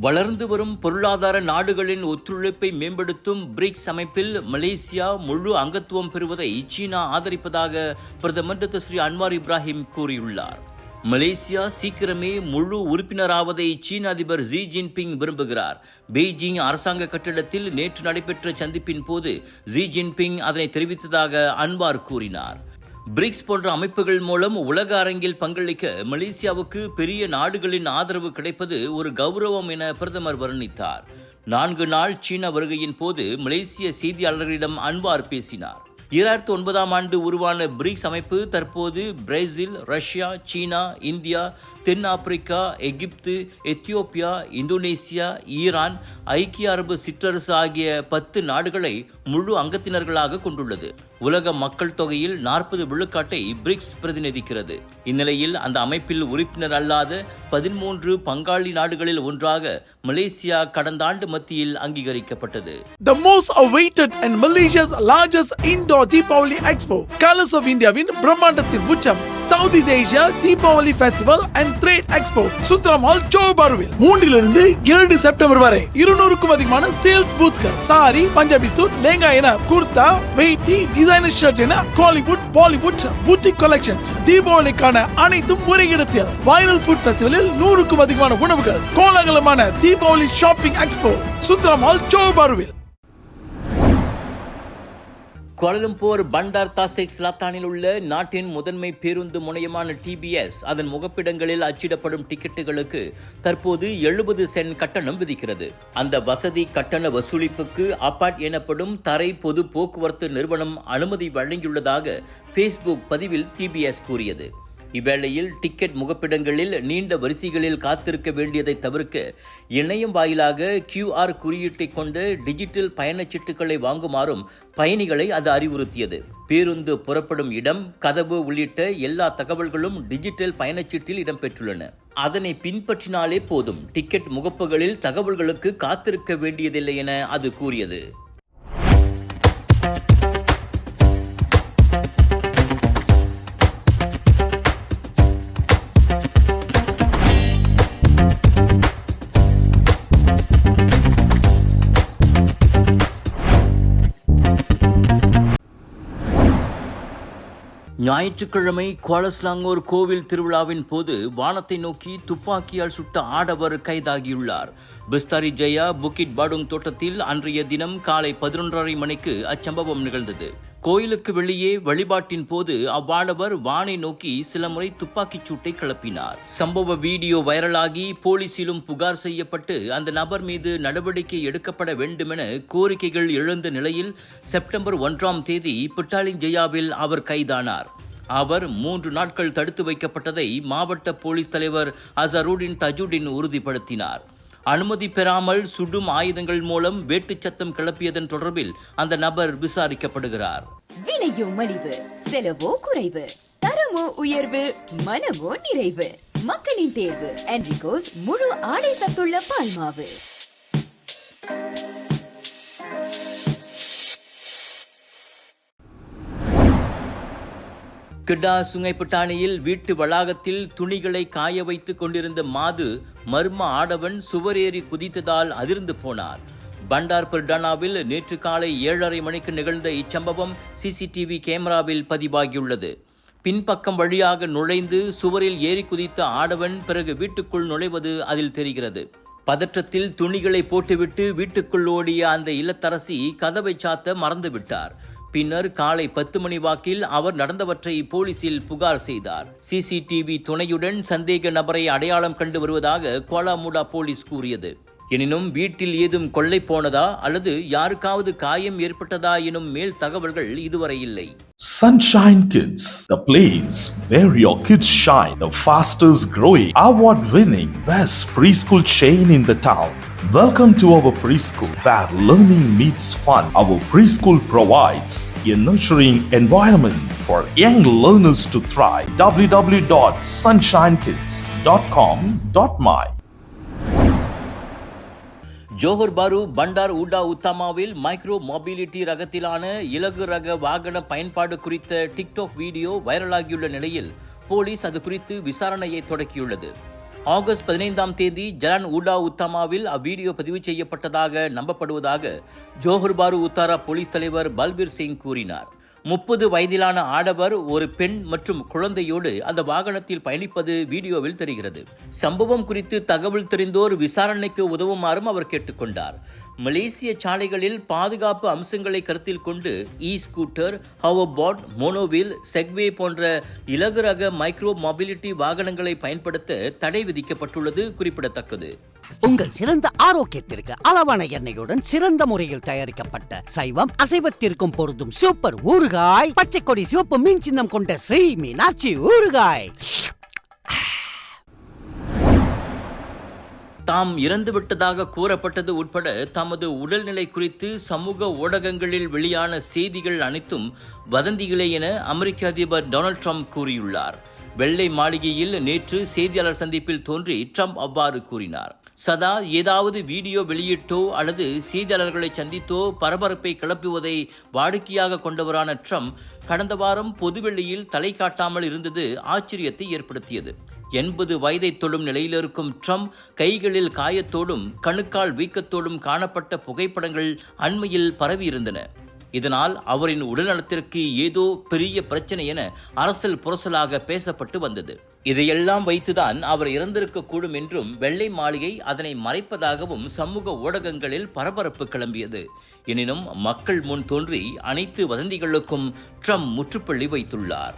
வளர்ந்து வரும் பொருளாதார நாடுகளின் ஒத்துழைப்பை மேம்படுத்தும் பிரிக்ஸ் அமைப்பில் மலேசியா முழு அங்கத்துவம் பெறுவதை சீனா ஆதரிப்பதாக பிரதமர் ஸ்ரீ அன்வார் இப்ராஹிம் கூறியுள்ளார். மலேசியா சீக்கிரமே முழு உறுப்பினராவதை சீன அதிபர் ஜி ஜின்பிங் விரும்புகிறார். பெய்ஜிங் அரசாங்க கட்டிடத்தில் நேற்று நடைபெற்ற சந்திப்பின் போது ஜி ஜின்பிங் அதனை தெரிவித்ததாக அன்வார் கூறினார். பிரிக்ஸ் போன்ற அமைப்புகள் மூலம் உலக அரங்கில் பங்களிக்க மலேசியாவுக்கு பெரிய நாடுகளின் ஆதரவு கிடைப்பது ஒரு கௌரவம் என பிரதமர் வர்ணித்தார். 4 நாள் சீன வருகையின் போது மலேசிய செய்தியாளர்களிடம் அன்வார் பேசினார். 2009ஆம் ஆண்டு உருவான பிரிக்ஸ் அமைப்பு தற்போது பிரேசில், ரஷ்யா, சீனா, இந்தியா, தென் ஆப்பிரிக்கா, எகிப்து, எத்தியோப்பியா, இந்தோனேசியா, ஈரான், ஐக்கிய அரபு சிற்றரசு ஆகிய 10 நாடுகளை முழு அங்கத்தினர்களாக கொண்டுள்ளது. உலக மக்கள் தொகையில் 40 விழுக்காட்டை பிரிக்ஸ் பிரதிநிதிக்கிறது. இந்நிலையில் அந்த அமைப்பில் உறுப்பினர் அல்லாத 13 பங்காளி நாடுகளில் ஒன்றாக மலேசியா கடந்த ஆண்டு மத்தியில் அங்கீகரிக்கப்பட்டது. The most awaited and Malaysia's largest indoor Deepavali Expo, Colors of Indiaவின் பிரம்மாண்டத்தின் உச்சம் Southeast Asia Deepavali Festival and Trade Expo Sutera mall Johor பாருவில் 3 செப்டம்பர் வரை 200க்கும் அதிகமான சேல்ஸ் பூத்கள், சாரி, பஞ்சாபி சூட், லேங்கா என குர்தா, வெயிட்டி, டிசைனர் ஷர்ட் என காலிவுட், பாலிவுட், பூட்டிக் கலெக்ஷன்ஸ், தீபாவளிக்கான அனைத்தும் ஒரே இடத்தில். வைரல் ஃபுட் ஃபெஸ்டிவலில் 100க்கும் அதிகமான உணவுகள், கோலாகலமான Deepavali shopping expo Sutera mall Johor பாருவில். கோலாலம்பூர் பண்டார் தாசிக் செலாத்தானில் உள்ள நாட்டின் முதன்மை பேருந்து முனையமான டிபிஎஸ் அதன் முகப்பிடங்களில் அச்சிடப்படும் டிக்கெட்டுகளுக்கு தற்போது 70 சென்ட் கட்டணம் விதிக்கிறது. அந்த வசதி கட்டண வசூலிப்புக்கு அபாட் எனப்படும் தரை பொது போக்குவரத்து நிறுவனம் அனுமதி வழங்கியுள்ளதாக ஃபேஸ்புக் பதிவில் டிபிஎஸ் கூறியது. இவ்வேளையில் டிக்கெட் முகப்பிடங்களில் நீண்ட வரிசைகளில் காத்திருக்க வேண்டியதை தவிர்க்க இணையம் வாயிலாக QR குறியீட்டை கொண்ட டிஜிட்டல் பயணச்சீட்டுகளை வாங்குமாறும் பயணிகளை அது அறிவுறுத்தியது. பேருந்து புறப்படும் இடம், கதவு உள்ளிட்ட எல்லா தகவல்களும் டிஜிட்டல் பயணச்சீட்டில் இடம்பெற்றுள்ளன. அதனை பின்பற்றினாலே போதும், டிக்கெட் முகப்புகளில் தகவல்களுக்கு காத்திருக்க வேண்டியதில்லை என அது கூறியது. ஞாயிற்றுக்கிழமை குவாலஸ்லாங்கோர் கோவில் திருவிழாவின் போது வானத்தை நோக்கி துப்பாக்கியால் சுட்ட ஆடவர் கைதாகியுள்ளார். பிஸ்தாரி ஜெயா புக்கிட் பாடுங் தோட்டத்தில் அன்றைய தினம் காலை 11:30 மணிக்கு அச்சம்பவம் நிகழ்ந்தது. கோயிலுக்கு வெளியே வழிபாட்டின் போது அவ்வாடவர் வானை நோக்கி சில முறை துப்பாக்கிச் சூட்டை கிளப்பினார். சம்பவ வீடியோ வைரலாகி போலீசிலும் புகார் செய்யப்பட்டு அந்த நபர் மீது நடவடிக்கை எடுக்கப்பட வேண்டுமென கோரிக்கைகள் எழுந்த நிலையில் செப்டம்பர் 1ஆம் தேதி பிட்டாலிங் ஜெயாவில் அவர் கைதானார். அவர் 3 நாட்கள் தடுத்து வைக்கப்பட்டதை மாவட்ட போலீஸ் தலைவர் அசருடின் தஜுடின் உறுதிப்படுத்தினார். அனுமதி பெறாமல் சுடும் ஆயுதங்கள் மூலம் வேட்டு சத்தம் கிளப்பியதன் தொடர்பில் அந்த நபர் விசாரிக்கப்படுகிறார். விலையோ மலிவு, செலவோ குறைவு, தரமோ உயர்வு, மனமோ நிறைவு. மக்களின் தேர்வு என்ரிகோஸ் முழு ஆடை சத்துள்ள பால்மாவு. கிடா சுங்கை பட்டாணியில் வீட்டு வளாகத்தில் துணிகளை காய வைத்துக் கொண்டிருந்த மாது மர்ம ஆடவன் சுவரேறி குதித்ததால் அதிர்ந்து போனார். பண்டார் பர்டானாவில் நேற்று காலை 7:30 மணிக்கு நிகழ்ந்த இச்சம்பவம் CCTV கேமராவில் பதிவாகியுள்ளது. பின்பக்கம் வழியாக நுழைந்து சுவரில் ஏறி குதித்த ஆடவன் பிறகு வீட்டுக்குள் நுழைவது அதில் தெரிகிறது. பதற்றத்தில் துணிகளை போட்டுவிட்டு வீட்டுக்குள் ஓடிய அந்த இல்லத்தரசி கதவை சாத்த மறந்துவிட்டார். பின்னர் காலை 10 மணி வாக்கில் அவர் நடந்தவற்றை போலீசில் புகார் செய்தார். CCTV துணையுடன் சந்தேக நபரை அடையாளம் கண்டு வருவதாக கோலாமுடா போலீஸ் கூறியது. எனினும் வீட்டில் ஏதும் கொள்ளை போனதா அல்லது யாருக்காவது காயம் ஏற்பட்டதா எனும் மேல் தகவல்கள் இதுவரை இல்லை. Sunshine Kids, the place where your kids shine, the fastest growing, award-winning, best preschool chain in the town. Welcome to our preschool where learning meets fun. Our preschool provides a nurturing environment for young learners to thrive. www.sunshinekids.com.my Johor Bahru Bandar ஊடா உத்தாமாவில் micro mobility ரகத்திலான இலகு ரக வாகன பயன்பாடு குறித்த TikTok video வைரலாகியுள்ள நிலையில் police அது குறித்து விசாரணையை தொடக்கியுள்ளது. August 15ஆம் தேதி ஜலான் ஊடா உத்தாமாவில் அவ்வீடியோ பதிவு செய்யப்பட்டதாக நம்பப்படுவதாக ஜோஹர் பாரு உத்தாரா போலீஸ் தலைவர் பல்பீர் சிங் கூறினார். 30 வயதிலான ஆடவர் ஒரு பெண் மற்றும் குழந்தையோடு அந்த வாகனத்தில் பயணிப்பது வீடியோவில் தெரிகிறது. சம்பவம் குறித்து தகவல் தெரிந்தோர் விசாரணைக்கு உதவுமாறும் அவர் கேட்டுக்கொண்டார். மலேசிய சாலைகளில் பாதுகாப்பு அம்சங்களை கருத்தில் கொண்டு ஸ்கூட்டர், ஹவர்போர்ட், மோனோவில், செக்வே போன்ற இலகு ரக மைக்ரோ மொபிலிட்டி வாகனங்களை பயன்படுத்த தடை விதிக்கப்பட்டுள்ளது குறிப்பிடத்தக்கது. உங்கள் சிறந்த ஆரோக்கியத்திற்கு அளவான எண்ணெயுடன் சிறந்த முறையில் தயாரிக்கப்பட்ட சைவம் அசைவத்திற்கும் பொருந்தும் சூப்பர் ஊறுகாய், பச்சை கொடி சிவப்பு மீன் சின்னம் கொண்ட ஸ்ரீ மீனாட்சி ஊறுகாய். தாம் இறந்துவிட்டதாக கூறப்பட்டது உட்பட தமது உடல்நிலை குறித்து சமூக ஊடகங்களில் வெளியான செய்திகள் அனைத்தும் வதந்திகளே என அமெரிக்க அதிபர் டொனால்ட் ட்ரம்ப் கூறியுள்ளார். வெள்ளை மாளிகையில் நேற்று செய்தியாளர் சந்திப்பில் தோன்றி ட்ரம்ப் அவ்வாறு கூறினார். சதா ஏதாவது வீடியோ வெளியிட்டோ அல்லது செய்தியாளர்களை சந்தித்தோ பரபரப்பை கிளப்புவதை வாடிக்கையாக கொண்டவரான ட்ரம்ப் கடந்த வாரம் பொதுவெளியில் தலை காட்டாமல் இருந்தது ஆச்சரியத்தை ஏற்படுத்தியது. 80 வயதை தொடும் நிலையில் இருக்கும் ட்ரம்ப் கைகளில் காயத்தோடும் கணுக்கால் வீக்கத்தோடும் காணப்பட்ட புகைப்படங்கள் அண்மையில் பரவியிருந்தன. இதனால் அவரின் உடல்நலத்திற்கு ஏதோ பெரிய பிரச்சனை என அரசல் புரசலாக பேசப்பட்டு வந்தது. இதையெல்லாம் வைத்துதான் அவர் இறந்திருக்கக்கூடும் என்றும் வெள்ளை மாளிகை அதனை மறைப்பதாகவும் சமூக ஊடகங்களில் பரபரப்பு கிளம்பியது. எனினும் மக்கள் முன் தோன்றி அனைத்து வதந்திகளுக்கும் ட்ரம்ப் முற்றுப்புள்ளி வைத்துள்ளார்.